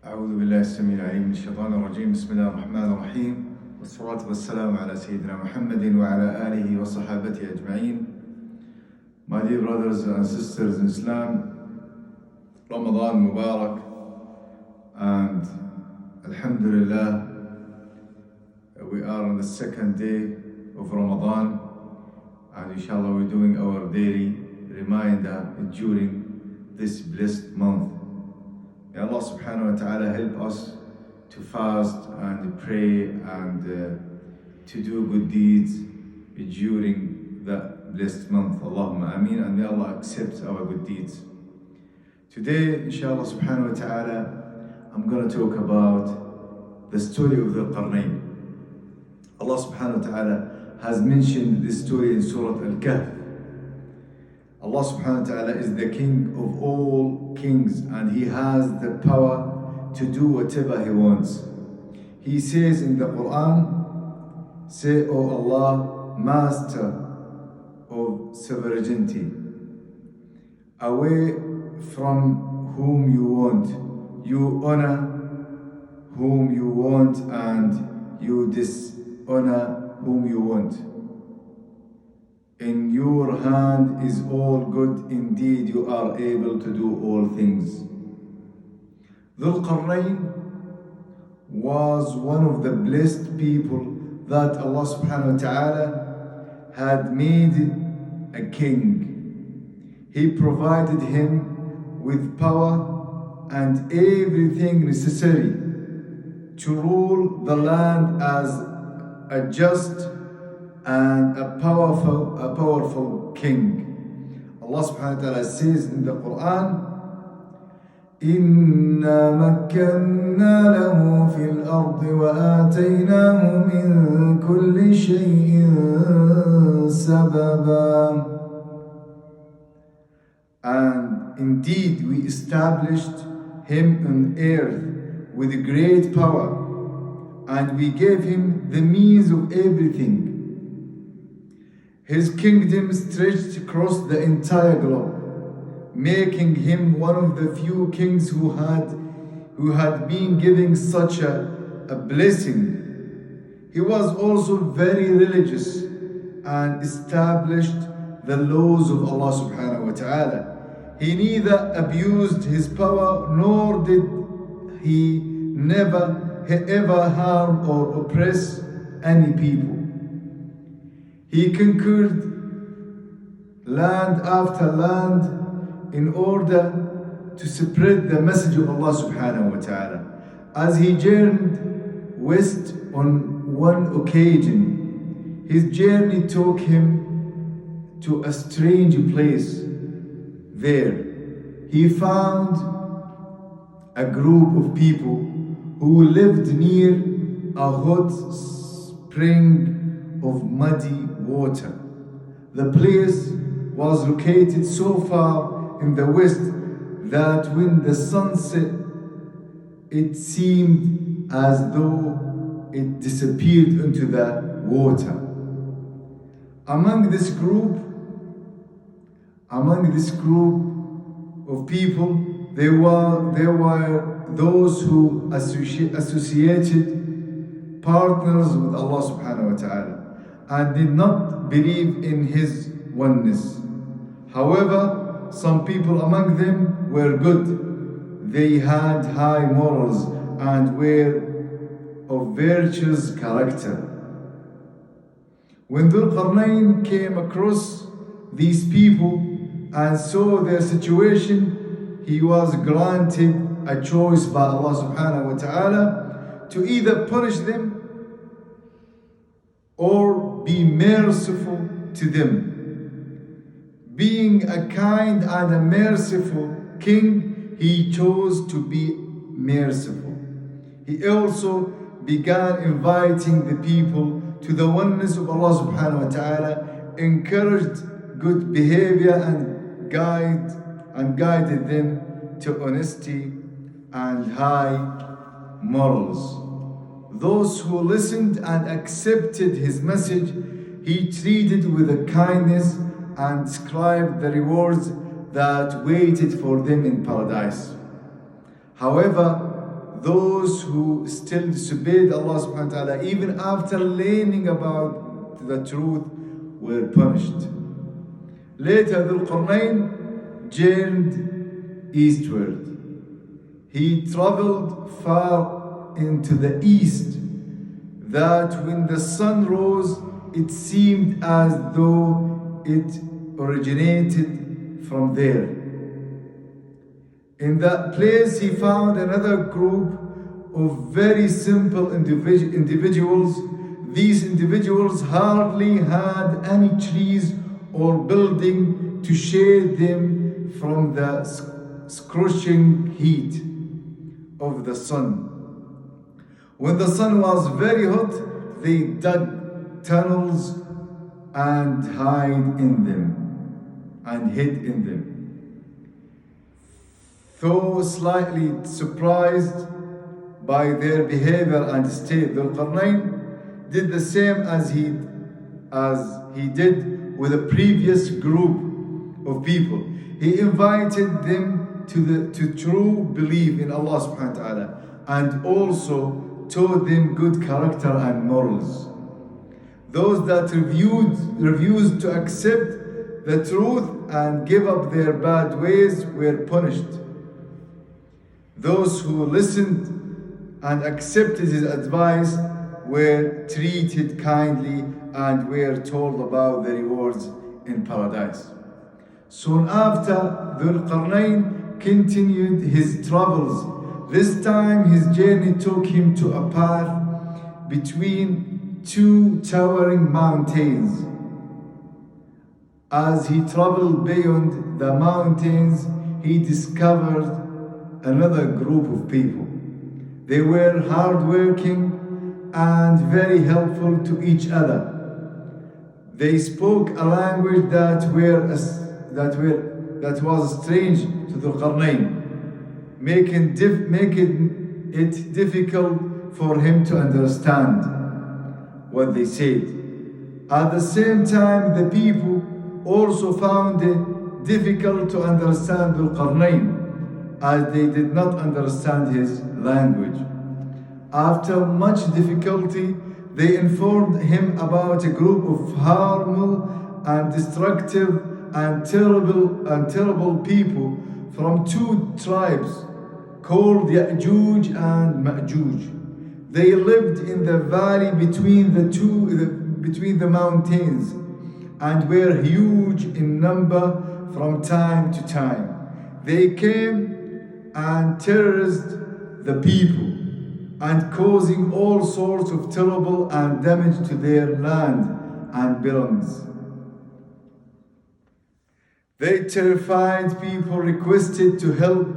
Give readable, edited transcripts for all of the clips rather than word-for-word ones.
أعوذ بالله السميع العليم من الشيطان الرجيم. بسم الله الرحمن الرحيم والصلاة والسلام على سيدنا محمد وعلى آله وصحابته أجمعين. My dear brothers and sisters in Islam, Ramadan Mubarak, and Alhamdulillah, we are on the second day of Ramadan, and inshallah we're doing our daily reminder during this blessed month. May Allah subhanahu wa ta'ala help us to fast and pray and to do good deeds during the blessed month. Allahumma ameen, and may Allah accept our good deeds. Today, inshallah subhanahu wa ta'ala, I'm going to talk about the story of Dhul-Qarnayn. Allah subhanahu wa ta'ala has mentioned this story in Surah Al-Kahf. Allah subhanahu wa ta'ala is the king of all kings, and he has the power to do whatever he wants. He says in the Quran, say, O Allah, master of sovereignty, away from whom you want, you honor whom you want, and you dishonor whom you want. In your hand is all good, indeed you are able to do all things. Dhul-Qarnayn was one of the blessed people that Allah subhanahu wa ta'ala had made a king. He provided him with power and everything necessary to rule the land as a just and a powerful king. Allah subhanahu wa ta'ala says in the Quran, إِنَّا مَكَّنَّا لَهُ فِي الْأَرْضِ وَآتَيْنَاهُ مِن كُلِّ شَيْءٍ سَبَبًا. And indeed we established him on earth with great power, and we gave him the means of everything. His kingdom stretched across the entire globe, making him one of the few kings who had been given such a blessing. He was also very religious and established the laws of Allah subhanahu wa ta'ala. He neither abused his power nor did he ever harm or oppress any people. He conquered land after land in order to spread the message of Allah subhanahu wa ta'ala. As he journeyed west on one occasion, his journey took him to a strange place. There, he found a group of people who lived near a hot spring of muddy water. The place was located so far in the west that when the sun set, it seemed as though it disappeared into the water. Among this group of people, there were those who associated partners with Allah subhanahu wa ta'ala and did not believe in his oneness. However, some people among them were good. They had high morals and were of virtuous character. When Dhul-Qarnayn came across these people and saw their situation, he was granted a choice by Allah subhanahu wa ta'ala to either punish them or be merciful to them. Being a kind and a merciful king, he chose to be merciful. He also began inviting the people to the oneness of Allah subhanahu wa ta'ala, encouraged good behavior and guided them to honesty and high morals. Those who listened and accepted his message, he treated with a kindness and described the rewards that waited for them in paradise. However, those who still disobeyed Allah subhanahu wa ta'ala, even after learning about the truth, were punished. Later, Dhul-Qarnayn journeyed eastward. He traveled far into the east, that when the sun rose, it seemed as though it originated from there. In that place, he found another group of very simple individuals. These individuals hardly had any trees or building to shade them from the scorching heat of the sun. When the sun was very hot, they dug tunnels and hid in them. Though slightly surprised by their behavior and state, Dhul-Qarnayn did the same as he did with a previous group of people. He invited them to true belief in Allah subhanahu wa ta'ala, and also taught them good character and morals. Those that refused to accept the truth and give up their bad ways were punished. Those who listened and accepted his advice were treated kindly and were told about the rewards in paradise. Soon after, Dhul-Qarnayn continued his travels. This time his journey took him to a path between two towering mountains. As he traveled beyond the mountains, he discovered another group of people. They were hardworking and very helpful to each other. They spoke a language that was strange to Dhul-Qarnayn, making it difficult for him to understand what they said. At the same time, the people also found it difficult to understand Dhul-Qarnayn, as they did not understand his language. After much difficulty, they informed him about a group of harmful and destructive and terrible people from two tribes called Ya'juj and Ma'juj. They lived in the valley between the mountains and were huge in number from time to time. They came and terrorized the people and causing all sorts of terrible and damage to their land and belongings. They terrified people, requested the help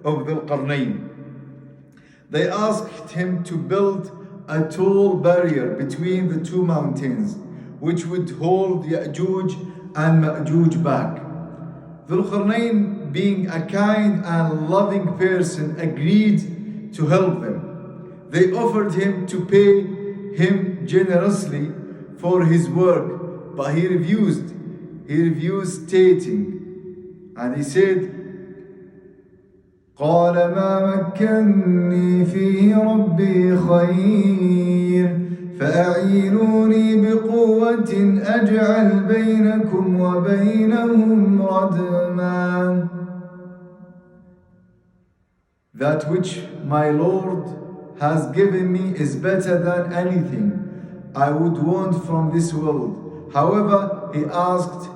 of Dhul-Qarnayn. They asked him to build a tall barrier between the two mountains, which would hold Ya'juj and Ma'juj back. Dhul-Qarnayn, being a kind and loving person, agreed to help them. They offered him to pay him generously for his work, but he refused. He refused, stating, and he said, قال ما مكنني فيه ربي خير فأعينوني بقوة أجعل بينكم وبينهم ردما. That which my Lord has given me is better than anything I would want from this world. However, he asked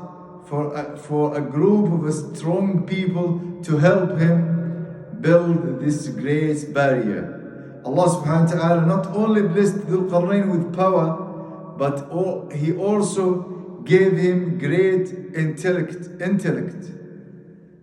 for a group of strong people to help him build this great barrier. Allah subhanahu wa ta'ala not only blessed Dhul-Qarnayn with power, but he also gave him great intellect.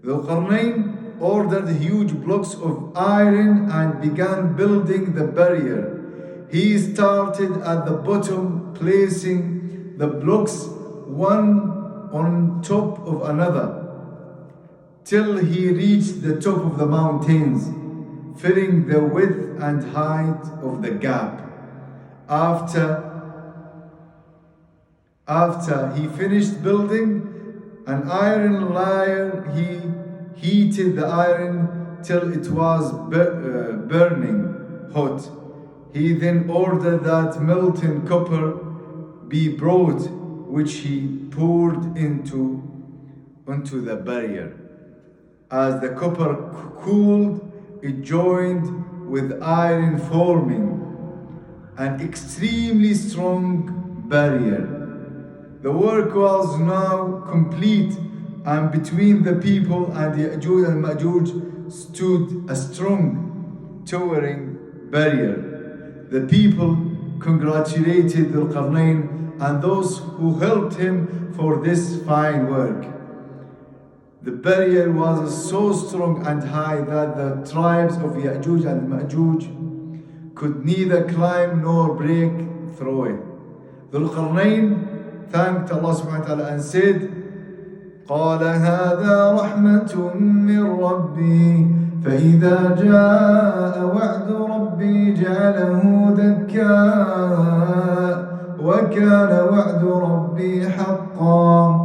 Dhul-Qarnayn ordered huge blocks of iron and began building the barrier. He started at the bottom, placing the blocks one on top of another, till he reached the top of the mountains, filling the width and height of the gap. After he finished building an iron layer, he heated the iron till it was burning hot. He then ordered that molten copper be brought, which he poured onto the barrier. As the copper cooled, it joined with iron, forming an extremely strong barrier. The work was now complete, and between the people and Ya'juj and Ma'juj stood a strong, towering barrier. The people congratulated Dhul-Qarnayn and those who helped him for this fine work. The barrier was so strong and high that the tribes of Ya'juj and Ma'juj could neither climb nor break through it. Dhul-Qarnayn thanked Allah subhanahu wa ta'ala and said, قال هذا رحمة من ربي فإذا جاء وعد ربي جعله دكا وكان وعد ربي حقا.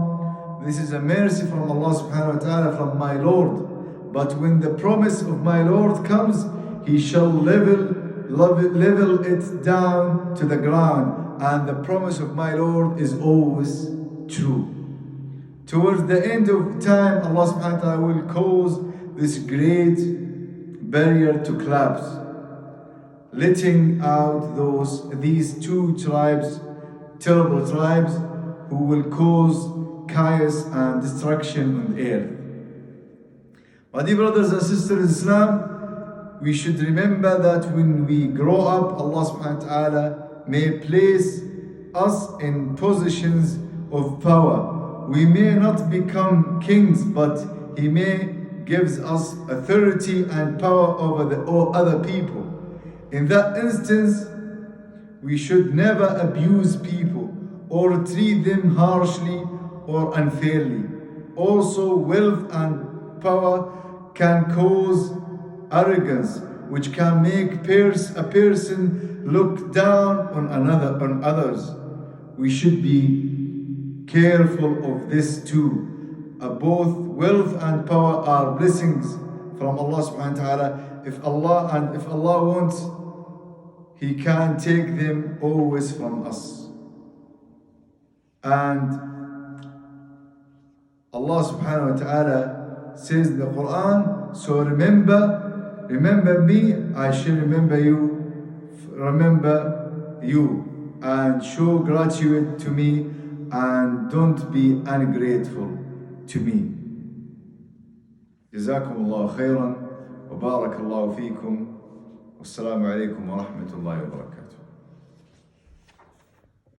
This is a mercy from Allah subhanahu wa ta'ala, from my Lord. But when the promise of my Lord comes, He shall level it down to the ground, and the promise of my Lord is always true. Towards the end of time, Allah subhanahu wa ta'ala will cause this great barrier to collapse, letting out these two tribes, terrible tribes, who will cause chaos and destruction on the earth. My dear brothers and sisters in Islam, we should remember that when we grow up, Allah subhanahu wa ta'ala may place us in positions of power. We may not become kings, but He may gives us authority and power over the other people. In that instance, we should never abuse people or treat them harshly or unfairly. Also, wealth and power can cause arrogance, which can make a person look down on others. We should be careful of this too. Both wealth and power are blessings from Allah subhanahu wa ta'ala. If Allah wants, He can take them always from us. And Allah subhanahu wa ta'ala says in the Quran, so remember me, I shall remember you, and show gratitude to me, and don't be ungrateful to me. جزاكم الله خيرا وبارك الله فيكم والسلام عليكم ورحمة الله وبركاته.